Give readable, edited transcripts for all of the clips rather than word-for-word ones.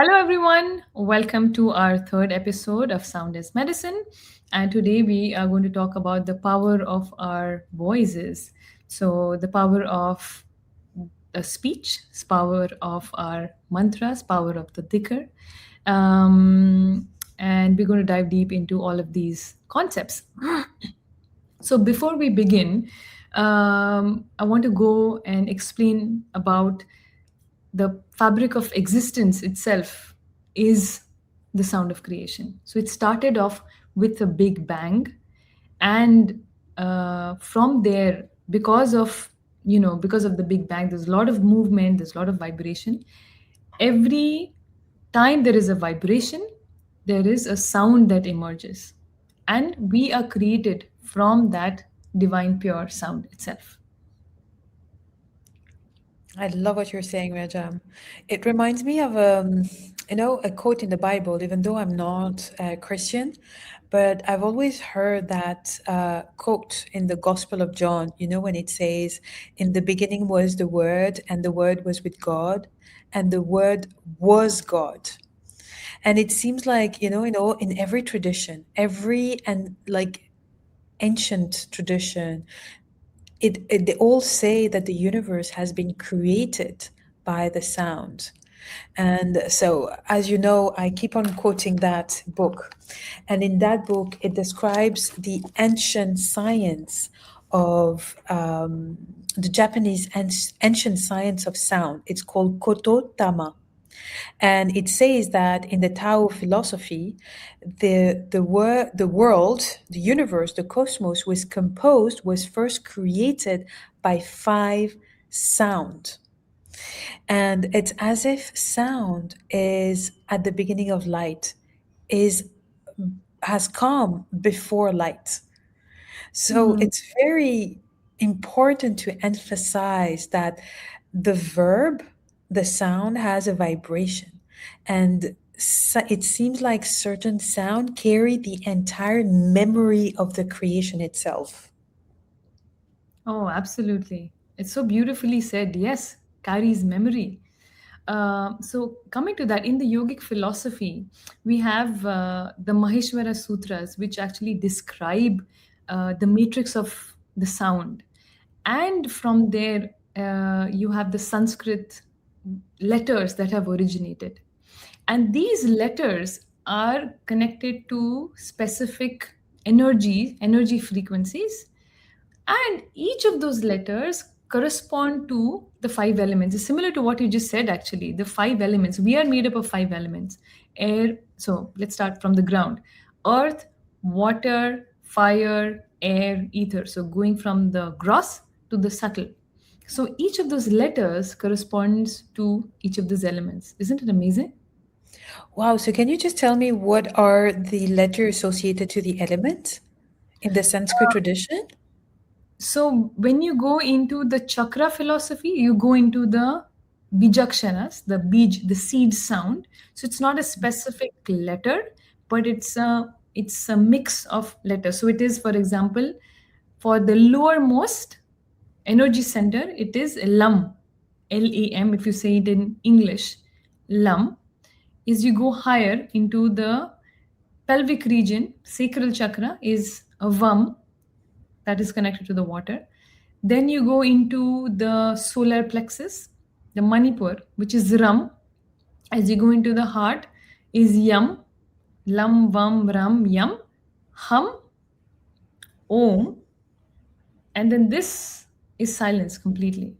Hello, everyone. Welcome to our third episode of Sound is Medicine. And today we are going to talk about the power of our voices. So, the power of the speech, power of our mantras, power of the dhikr. And we're going to dive deep into all of these concepts. So before we begin, I want to go and explain about the fabric of existence itself is the sound of creation. So it started off with a big bang, and from there, because of the big bang, there's a lot of movement, there's a lot of vibration. Every time there is a vibration, there is a sound that emerges, and we are created from that divine pure sound itself. I love what you're saying, Rajam. It reminds me of a quote in the Bible. Even though I'm not a Christian, but I've always heard that quote in the Gospel of John. You know, when it says, "In the beginning was the Word, and the Word was with God, and the Word was God." And it seems like in every tradition, every and like ancient tradition, they all say that the universe has been created by the sound. And so, as you know, I keep on quoting that book. And in that book, it describes the ancient science of the Japanese ancient science of sound. It's called Koto Tama. And it says that in the Tao philosophy, the world, the universe, the cosmos was first created by five sound. And it's as if sound is at the beginning of light, is has come before light. So Hmm. it's very important to emphasize that the verb, the sound has a vibration. And it seems like certain sound carry the entire memory of the creation itself. Oh, absolutely. It's so beautifully said. Yes, carries memory. So, coming to that, in the yogic philosophy, we have the Maheshwara Sutras, which actually describe the matrix of the sound. And from there, you have the Sanskrit letters that have originated. And these letters are connected to specific energy frequencies, and each of those letters correspond to the five elements. It's similar to what you just said, actually. The five elements. We are made up of five elements. Air, so let's start from the ground: earth, water, fire, air, ether. So going from the gross to the subtle. So each of those letters corresponds to each of those elements. Isn't it amazing? Wow, so can you just tell me what are the letters associated to the element in the Sanskrit tradition? So when you go into the chakra philosophy, you go into the bijakshanas, the bij, the seed sound. So it's not a specific letter, but it's a mix of letters. So it is, for example, for the lowermost energy center, it is lam, lam. If you say it in English, lam. Is you go higher into the pelvic region, sacral chakra is a vam, that is connected to the water. Then you go into the solar plexus, the Manipur, which is Ram. As you go into the heart, is Yam, Lam, Vam, Ram, Yam, Hum, Om, and then this is silence completely.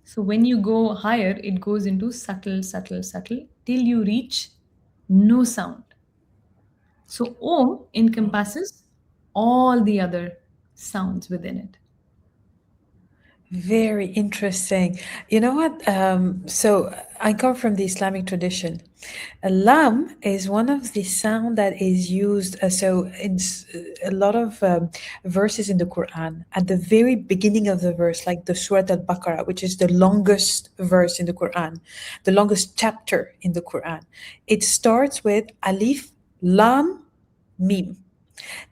So when you go higher, it goes into subtle, subtle, subtle till you reach no sound. So Om encompasses all the other sounds within it. Very interesting. You know what? So I come from the Islamic tradition. A lam is one of the sound that is used. So in a lot of verses in the Quran, at the very beginning of the verse, like the Surah Al-Baqarah, which is the longest verse in the Quran, the longest chapter in the Quran, it starts with Alif, Lam, Mim.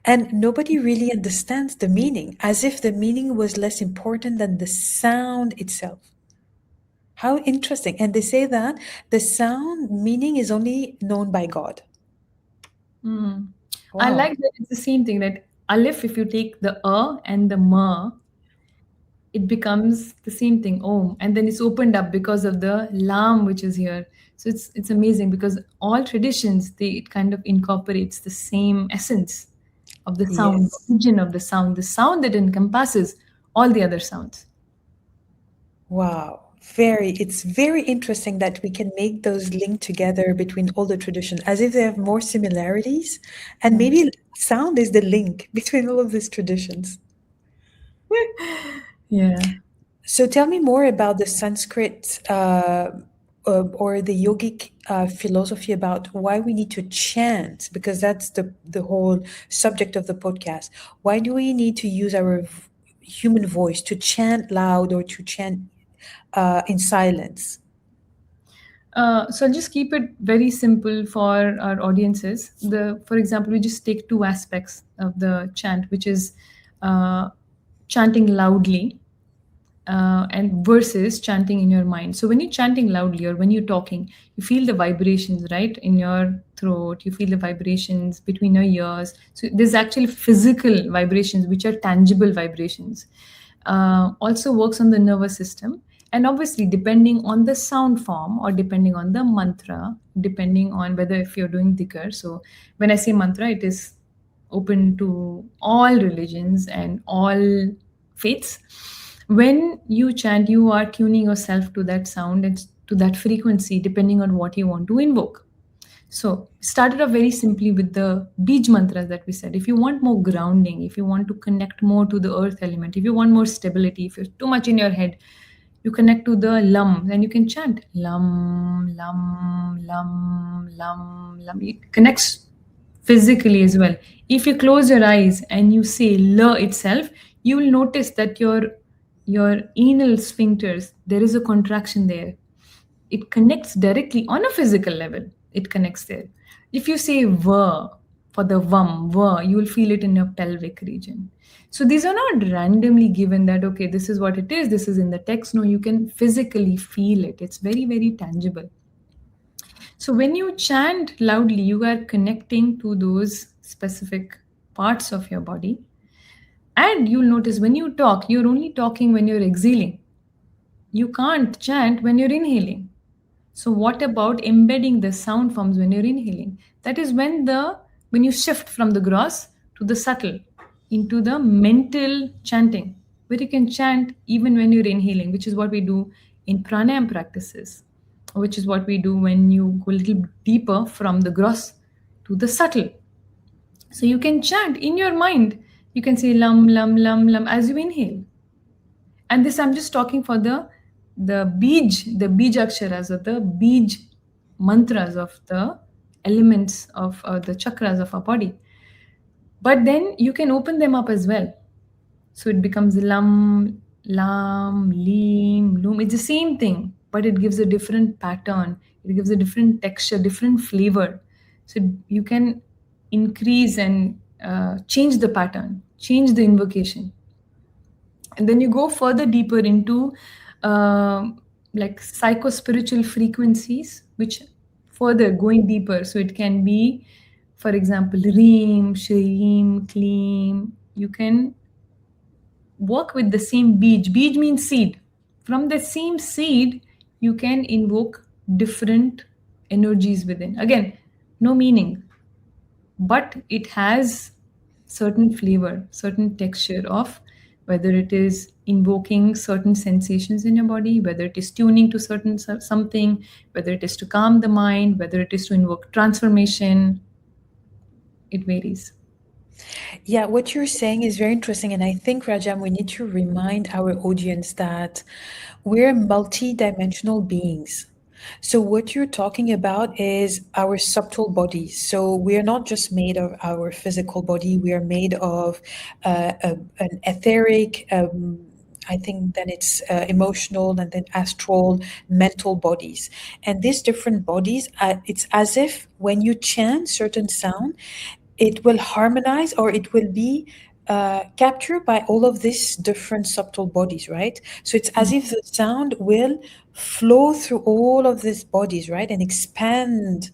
And nobody really understands the meaning, as if the meaning was less important than the sound itself. How interesting. And they say that the sound meaning is only known by God. Mm. I Wow. like that it's the same thing that Aleph, if you take the and the Ma, it becomes the same thing, Om, and then it's opened up because of the Lam which is here. So it's amazing because all traditions they it kind of incorporates the same essence of the sound, Yes. the origin of the sound that encompasses all the other sounds. Wow. It's very interesting that we can make those link together between all the traditions as if they have more similarities. And Yeah. maybe sound is the link between all of these traditions. Yeah. So tell me more about the Sanskrit or the yogic philosophy about why we need to chant, because that's the whole subject of the podcast. Why do we need to use our human voice to chant loud or to chant in silence? So I'll just keep it very simple for our audiences. For example, we just take two aspects of the chant, which is uh, chanting loudly and versus chanting in your mind. So when you're chanting loudly or when you're talking, you feel the vibrations right in your throat. You feel the vibrations between your ears. So there's actually physical vibrations, which are tangible vibrations. Also works on the nervous system, and obviously depending on the sound form or depending on the mantra, depending on whether if you're doing dhikr. So when I say mantra, it is open to all religions and all faiths. When you chant, you are tuning yourself to that sound and to that frequency depending on what you want to invoke. So, started off very simply with the beej mantras that we said. If you want more grounding, if you want to connect more to the earth element, if you want more stability, if you're too much in your head, you connect to the lam and you can chant lam, lam, lam, lam, lam. It connects physically as well. If you close your eyes and you say la itself, you will notice that your anal sphincters, there is a contraction there. It connects directly on a physical level. It connects there. If you say va for the va, you will feel it in your pelvic region. So these are not randomly given that okay, this is what it is, this is in the text. No, you can physically feel it. It's very, very tangible. So when you chant loudly, you are connecting to those specific parts of your body. And you'll notice when you talk, you're only talking when you're exhaling. You can't chant when you're inhaling. So what about embedding the sound forms when you're inhaling? That is when you shift from the gross to the subtle into the mental chanting, where you can chant even when you're inhaling, which is what we do in pranayam practices, which is what we do when you go a little deeper from the gross to the subtle. So you can chant in your mind. You can say lam lam lam lam as you inhale, and this I'm just talking for the bij aksharas or the bij mantras of the elements of the chakras of our body. But then you can open them up as well. So it becomes lam, lam, lim, loom. It's the same thing, but it gives a different pattern. It gives a different texture, different flavor. So you can increase and change the pattern, change the invocation, and then you go further deeper into like psycho spiritual frequencies, which further going deeper. So it can be, for example, reem, shareem, kleem. You can work with the same beej. Beej means seed. From the same seed, you can invoke different energies within. Again, no meaning, but it has certain flavor, certain texture of whether it is invoking certain sensations in your body, whether it is tuning to certain something, whether it is to calm the mind, whether it is to invoke transformation. It varies. Yeah, what you're saying is very interesting. And I think, Rajam, we need to remind our audience that we're multi-dimensional beings. So what you're talking about is our subtle body. So we are not just made of our physical body. We are made of an etheric, I think then it's emotional and then astral, mental bodies. And these different bodies, it's as if when you chant certain sound, it will harmonize or it will be captured by all of these different subtle bodies, right? So it's as Mm. if the sound will flow through all of these bodies, right, and expand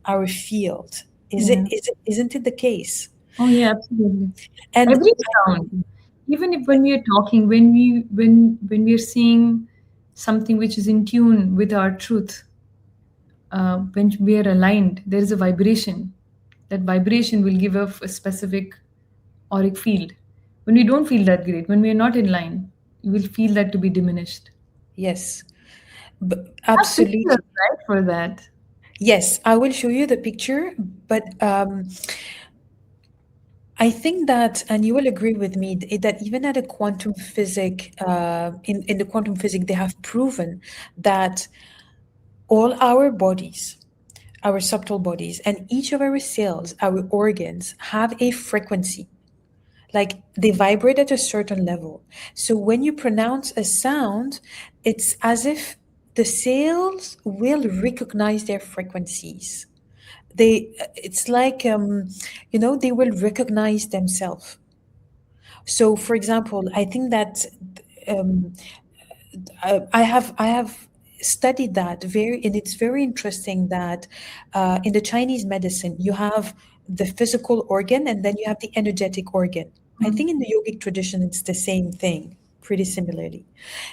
our field. Yeah. Isn't it the case? Oh, yeah, absolutely. And Every I, sound, even if when we are talking, when we are seeing something which is in tune with our truth, when we are aligned, there is a vibration. That vibration will give off a specific auric field. When we don't feel that great, when we are not in line, you will feel that to be diminished. yes, Have pictures, absolutely. right, for that. Yes, I will show you the picture, but I think that, and you will agree with me, that even at a quantum physics, in the quantum physics, they have proven that all our bodies, our subtle bodies, and each of our cells, our organs, have a frequency. Like they vibrate at a certain level. So when you pronounce a sound, it's as if the cells will recognize their frequencies. It's like, they will recognize themselves. So, for example, I think that um, I have studied that very, and it's very interesting that in the Chinese medicine you have the physical organ and then you have the energetic organ. I Mm. think in the yogic tradition it's the same thing, pretty similarly,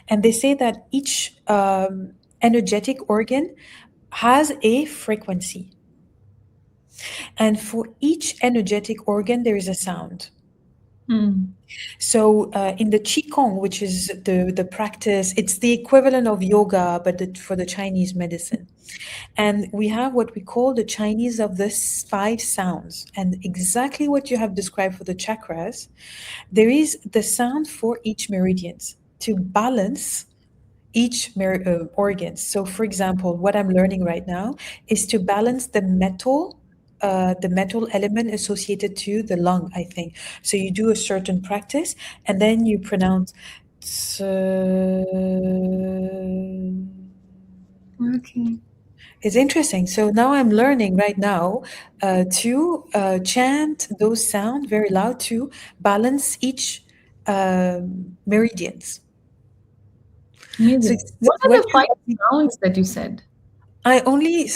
and they say that each energetic organ has a frequency, and for each energetic organ there is a sound. Mm. So in the qigong, which is the practice, it's the equivalent of yoga, but for the Chinese medicine. And we have what we call the Chinese of the five sounds. And exactly what you have described for the chakras, there is the sound for each meridians to balance each organ. So, for example, what I'm learning right now is to balance the metal element associated to the lung, I think. So you do a certain practice and then you pronounce. "Tse." Okay. It's interesting. So now I'm learning right now to chant those sounds very loud to balance each meridians. So Amazing. it's What are what the you five sounds that you said? I've only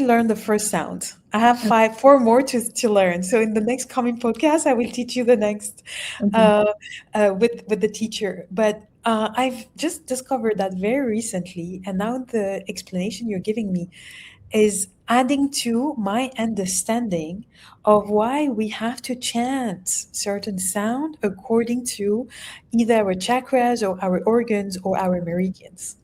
learned the first sound. I have four more to learn. So in the next coming podcast, I will teach you the next Okay. uh, with the teacher. But I've just discovered that very recently, and now the explanation you're giving me is adding to my understanding of why we have to chant certain sound according to either our chakras or our organs or our meridians.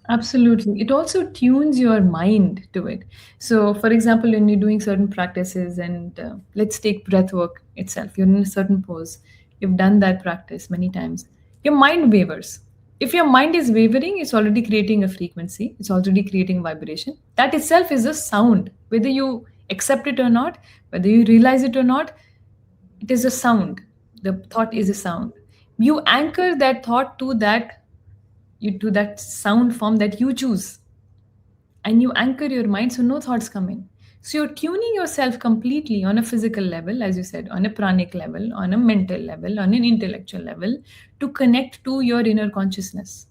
Absolutely. It also tunes your mind to it. So, for example, when you're doing certain practices, and let's take breath work itself, you're in a certain pose, you've done that practice many times, your mind wavers. If your mind is wavering, it's already creating a frequency, it's already creating vibration. That itself is a sound. Whether you accept it or not, whether you realize it or not, it is a sound. The thought is a sound. You anchor that thought to that sound form that you choose, and you anchor your mind so no thoughts come in. So you're tuning yourself completely on a physical level, as you said, on a pranic level, on a mental level, on an intellectual level, to connect to your inner consciousness.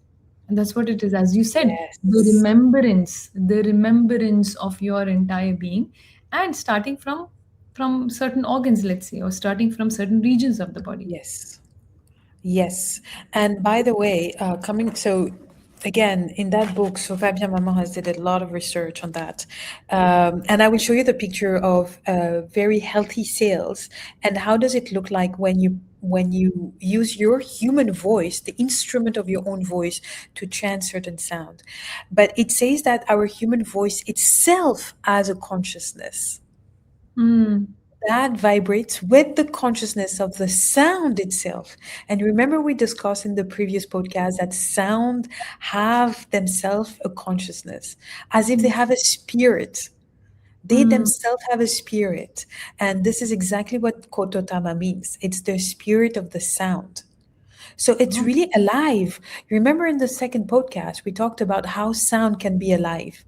And that's what it is, as you said, Yes. the remembrance of your entire being, and starting from certain organs, let's say, or starting from certain regions of the body. Yes. Yes. And by the way, again, in that book, so Fabien Mama has did a lot of research on that. And I will show you the picture of very healthy cells and how does it look like when you use your human voice, the instrument of your own voice, to chant certain sound. But it says that our human voice itself has a consciousness Mm, that vibrates with the consciousness of the sound itself. And remember, we discussed in the previous podcast that sound have themselves a consciousness, as if they mm, have a spirit. They mm. themselves have a spirit. And this is exactly what Kototama means. It's the spirit of the sound. So it's Oh, really alive. You remember in the second podcast, we talked about how sound can be alive.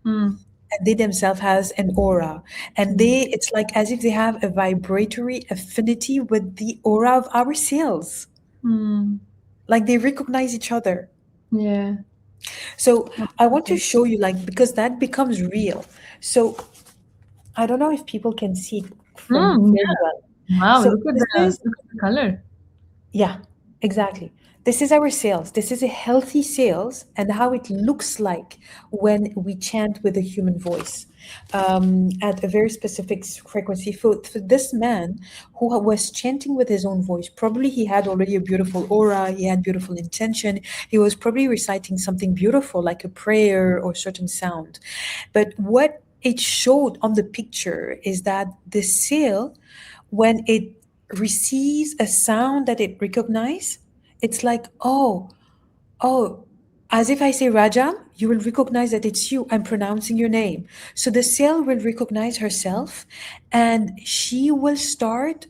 mm. and they themselves has an aura, and Mm. it's like as if they have a vibratory affinity with the aura of our cells, Mm. like they recognize each other. Yeah. So I want to Okay. show you, like, because that becomes real. So I don't know if people can see it from Mm, very yeah. well. Wow, So look at this the is, look at the color. yeah, exactly. This is our sales. This is a healthy sales and how it looks like when we chant with a human voice at a very specific frequency. For this man who was chanting with his own voice, probably he had already a beautiful aura, he had beautiful intention. He was probably reciting something beautiful like a prayer or certain sound. But what it showed on the picture is that the seal, when it receives a sound that it recognizes, it's like, oh, as if I say Rajam, you will recognize that it's you. I'm pronouncing your name. So the cell will recognize herself and she will start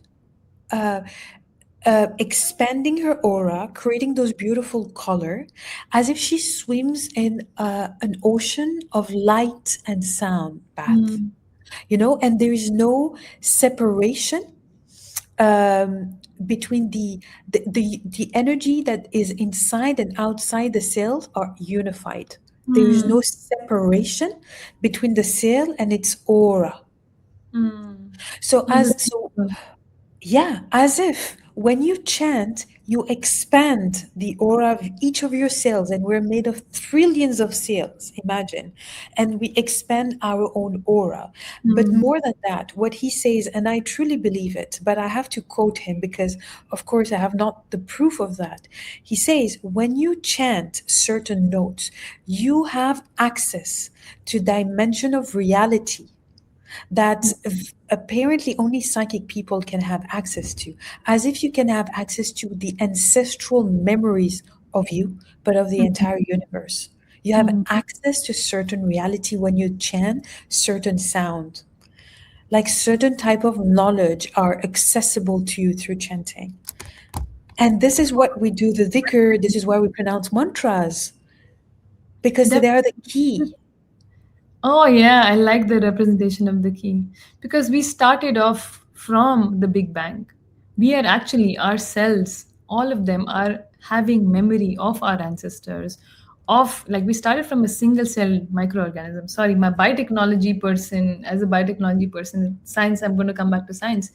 expanding her aura, creating those beautiful color, as if she swims in an ocean of light and sound bath. Mm. And there is no separation between the energy that is inside and outside the cells are unified. There is Mm. no separation between the cell and its aura. Mm. So Oh, as that's so beautiful. Yeah, as if when you chant, you expand the aura of each of your cells, and we're made of trillions of cells, imagine. And we expand our own aura. But Mm. more than that, what he says, and I truly believe it, but I have to quote him because, of course, I have not the proof of that. He says, when you chant certain notes, you have access to dimension of reality that apparently only psychic people can have access to, as if you can have access to the ancestral memories of you, but of the Mm. entire universe. You have Mm. access to certain reality when you chant certain sound. Like certain type of knowledge are accessible to you through chanting. And this is what we do the dhikr, this is why we pronounce mantras, because That they are the key. Oh, yeah, I like the representation of the key because we started off from the Big Bang. We are actually ourselves, all of them are having memory of our ancestors, of like we started from a single cell microorganism. Sorry, my biotechnology person, as a biotechnology person, science, I'm going to come back to science,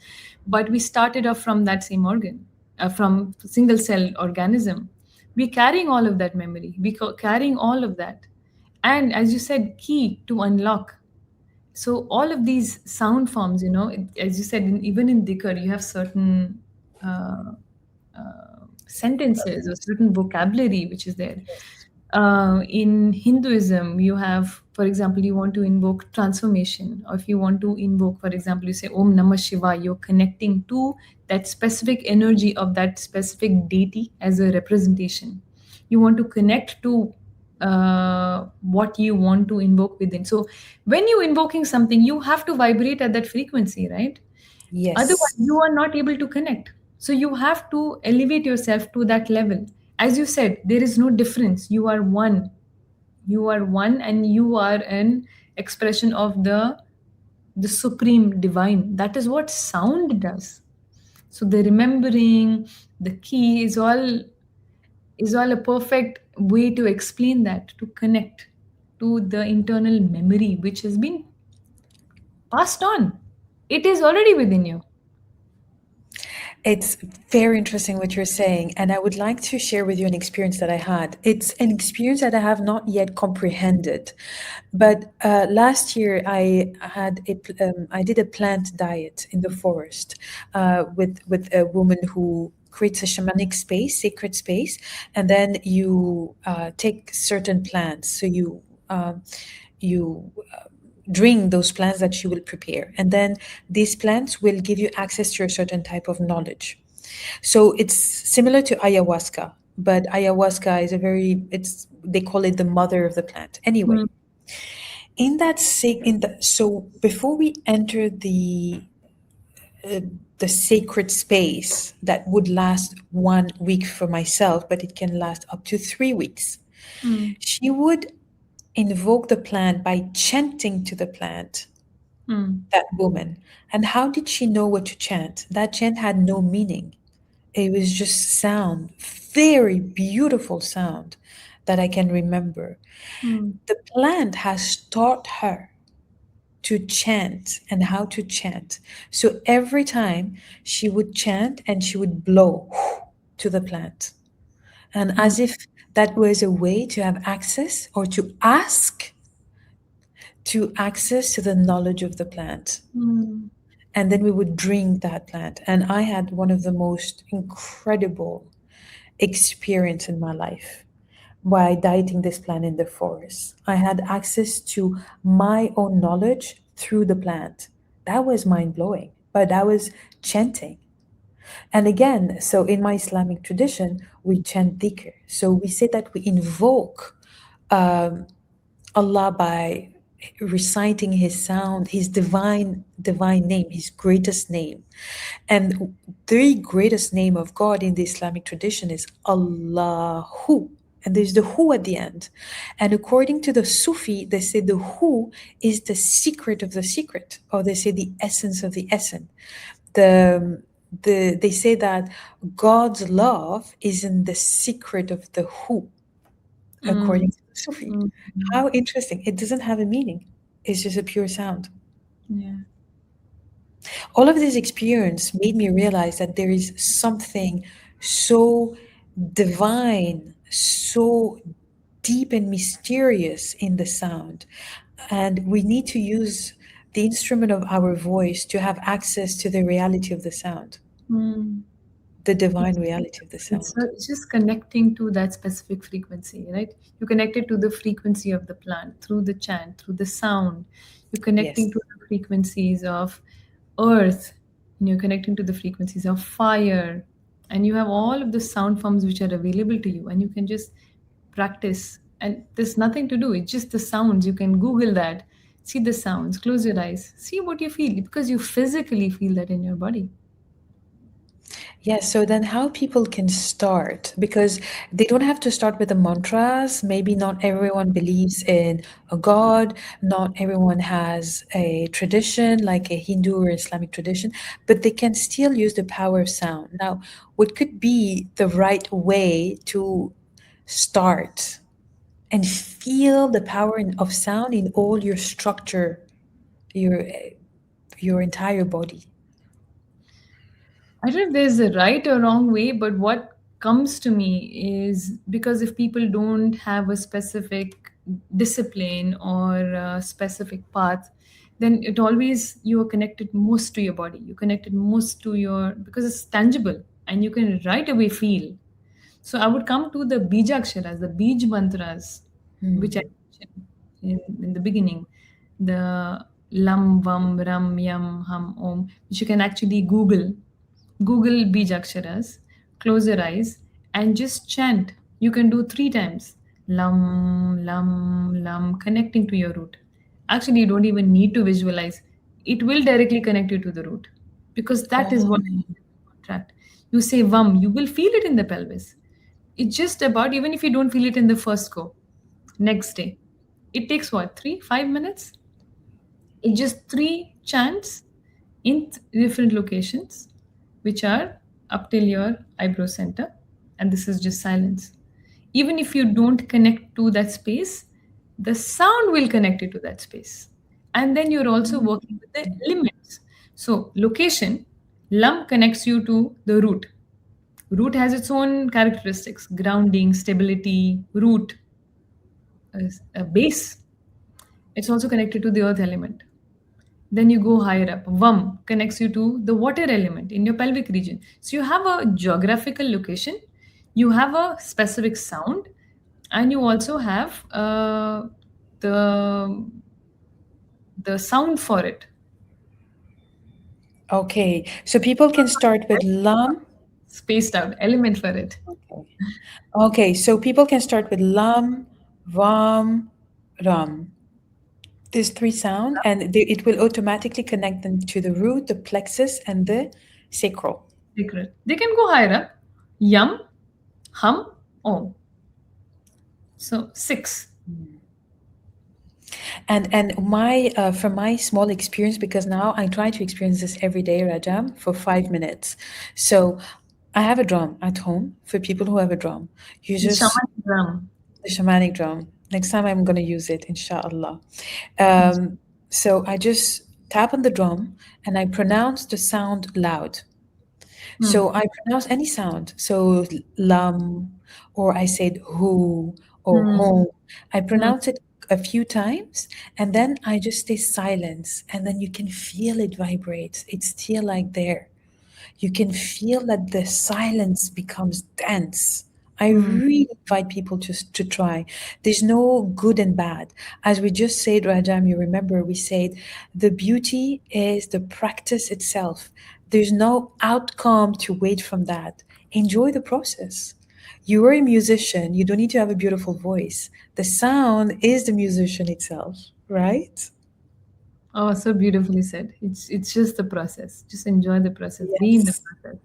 but we started off from that same organ, from single cell organism. We're carrying all of that memory, carrying all of that, and as you said, key to unlock. So all of these sound forms, as you said, even in dhikr you have certain uh, sentences or certain vocabulary which is there. In Hinduism, you have, for example, you want to invoke transformation, or if you want to invoke, for example, you say Om Namah Shiva, you're connecting to that specific energy of that specific deity as a representation. You want to connect to what you want to invoke within. So when you're invoking something, you have to vibrate at that frequency, right? Otherwise, you Yes. are not able to connect. So you have to elevate yourself to that level. As you said, there is no difference. You are one. You are one, and you are an expression of the supreme divine. That is what sound does. So the remembering, the key is all a perfect way to explain that, to connect to the internal memory which has been passed on. It is already within you. It's very interesting what you're saying, and I would like to share with you an experience that I had. It's an experience that I have not yet comprehended, but last year I did a plant diet in the forest with a woman who creates a shamanic space, sacred space, and then you take certain plants. So you drink those plants that she will prepare. And then these plants will give you access to a certain type of knowledge. So it's similar to ayahuasca, but ayahuasca is they call it the mother of the plant. Anyway, Mm. so before we enter the sacred space that would last 1 week for myself, but it can last up to 3 weeks. Mm. She would invoke the plant by chanting to the plant, Mm. that woman. And how did she know what to chant? That chant had no meaning. It was just sound, very beautiful sound that I can remember. Mm. The plant has taught her to chant and how to chant. So every time she would chant and she would blow to the plant. And Mm. as if that was a way to have access or to ask to access to the knowledge of the plant. Mm. And then we would drink that plant. And I had one of the most incredible experience in my life by dieting this plant in the forest. I had access to my own knowledge through the plant. That was mind blowing, but I was chanting. And again, so in my Islamic tradition, we chant dhikr. So we say that we invoke um, Allah by reciting his sound, his divine name, his greatest name. And the greatest name of God in the Islamic tradition is Allahu. And there's the who at the end. And according to the Sufi, they say the who is the secret of the secret, or they say the essence of the essence. The they say that God's love is in the secret of the who, Mm. according to the Sufi. Mm. How interesting. It doesn't have a meaning. It's just a pure sound. Yeah. All of this experience made me realize that there is something so divine, so deep and mysterious in the sound. And we need to use the instrument of our voice to have access to the reality of the sound, Mm. the divine It's reality of the sound. it's just connecting to that specific frequency, right? You connect it to the frequency of the plant through the chant, through the sound. You're Yes. connecting to the frequencies of earth, and you're connecting to the frequencies of fire, and you have all of the sound forms which are available to you, and you can just practice. And there's nothing to do, it's just the sounds. You can Google that, see the sounds, close your eyes, see what you feel, because you physically feel that in your body. Yes, so then how people can start, because they don't have to start with the mantras. Maybe not everyone believes in a God, not everyone has a tradition like a Hindu or Islamic tradition, but they can still use the power of sound. Now, what could be the right way to start and feel the power of sound in all your structure, your your entire body? I don't know if there's a right or wrong way, but what comes to me is, because if people don't have a specific discipline or a specific path, then it always, you are connected most to your body. You're connected most to your, because it's tangible and you can right away feel. So I would come to the bijaksharas, the bij mantras, which I Hmm. mentioned in the beginning, the lam, vam, ram, yam, hum, om, which you can actually Google bijaksharas, close your eyes, and just chant. You can do 3 times. Lam, lam, lam, connecting to your root. Actually, you don't even need to visualize. It will directly connect you to the root, because that is what Oh, contract. You say vam, you will feel it in the pelvis. It's just about, even if you don't feel it in the first go, next day. It takes what, 3, 5 minutes? It's just 3 chants in different locations, which are up till your eyebrow center, and this is just silence. Even if you don't connect to that space, the sound will connect you to that space. And then you're also working with the elements. So, location, lum connects you to the root. Root has its own characteristics: grounding, stability. Root is a base. It's also connected to the earth element. Then you go higher up. Vam connects you to the water element in your pelvic region. So you have a geographical location, you have a specific sound, and you also have the the sound for it. okay. So people can start with lam. Spaced out element for it. Okay. Okay, so people can start with lam, vam, ram. These three sound, and it will automatically connect them to the root, the plexus, and the sacral. Dhikr. They can go higher up. Yum, hum, om. So 6. And my from my small experience, because now I try to experience this every day, Rajam, for 5 minutes. So I have a drum at home for people who have a drum. You The just shaman drum. the shamanic drum. Next time I'm gonna use it, inshallah. Um, so I just tap on the drum and I pronounce the sound loud. Hmm. So I pronounce any sound. So lam, or I said who or Hmm. home. I Hmm. pronounce it a few times and then I just stay silent. And then you can feel it vibrate. It's still like there. You can feel that the silence becomes dense. I Hmm. really invite people to try. There's no good and bad. As we just said, Rajam, you remember we said the beauty is the practice itself. There's no outcome to wait from that. Enjoy the process. You are a musician, you don't need to have a beautiful voice. The sound is the musician itself, right? Oh, so beautifully said. It's just the process. Just enjoy the process. Be in the Yes. process.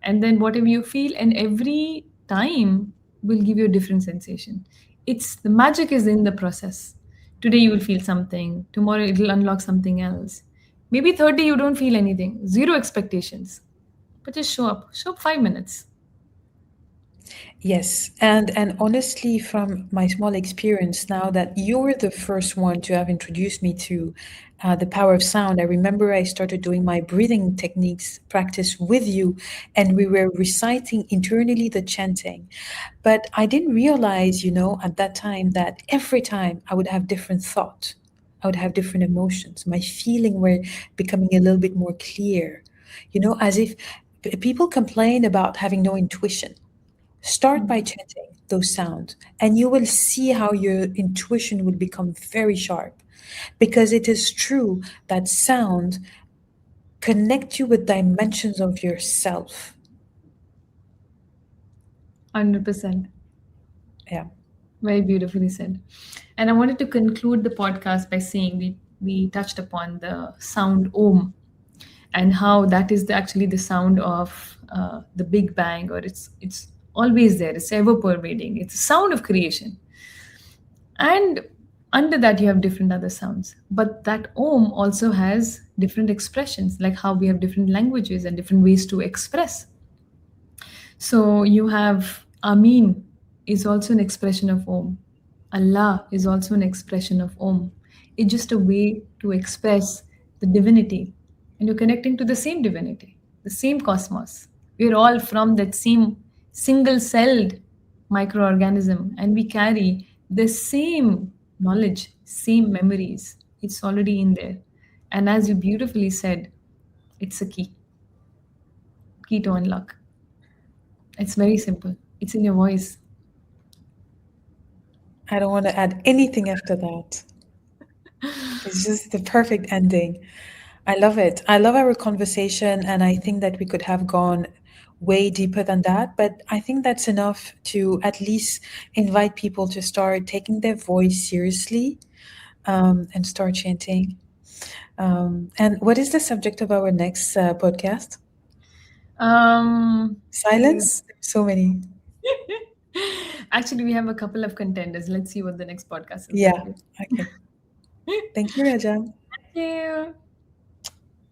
And then whatever you feel, and every time will give you a different sensation. It's the magic is in the process. Today you will feel something, tomorrow it will unlock something else. Maybe 30 you don't feel anything, zero expectations. But just show up. Show up 5 minutes. Yes, and honestly, from my small experience, now that you're the first one to have introduced me to the power of sound, I remember I started doing my breathing techniques practice with you, and we were reciting internally the chanting. But I didn't realize, at that time that every time I would have different thoughts, I would have different emotions. My feeling were becoming a little bit more clear, as if people complain about having no intuition. Start by chanting those sounds, and you will see how your intuition will become very sharp. Because it is true that sound connect you with dimensions of yourself. 100%. Yeah. Very beautifully said. And I wanted to conclude the podcast by saying we touched upon the sound Om and how that is actually the sound of the Big Bang, or it's always there. It's ever pervading. It's a sound of creation, and under that you have different other sounds. But that Om also has different expressions, like how we have different languages and different ways to express. So you have Amin is also an expression of Om. Allah is also an expression of Om. It's just a way to express the divinity. And you're connecting to the same divinity, the same cosmos. We're all from that same single celled microorganism, and we carry the same knowledge, same memories. It's already in there. And as you beautifully said, it's a key to unlock. It's very simple. It's in your voice. I don't want to add anything after that. It's just the perfect ending. I love it. I love our conversation, and I think that we could have gone way deeper than that. But I think that's enough to at least invite people to start taking their voice seriously, and start chanting. And what is the subject of our next podcast? Um, uh, Silence? There's so many. Actually, we have a couple of contenders. Let's see what the next podcast is going Yeah. to be. Okay. Thank you, Raja. Thank you.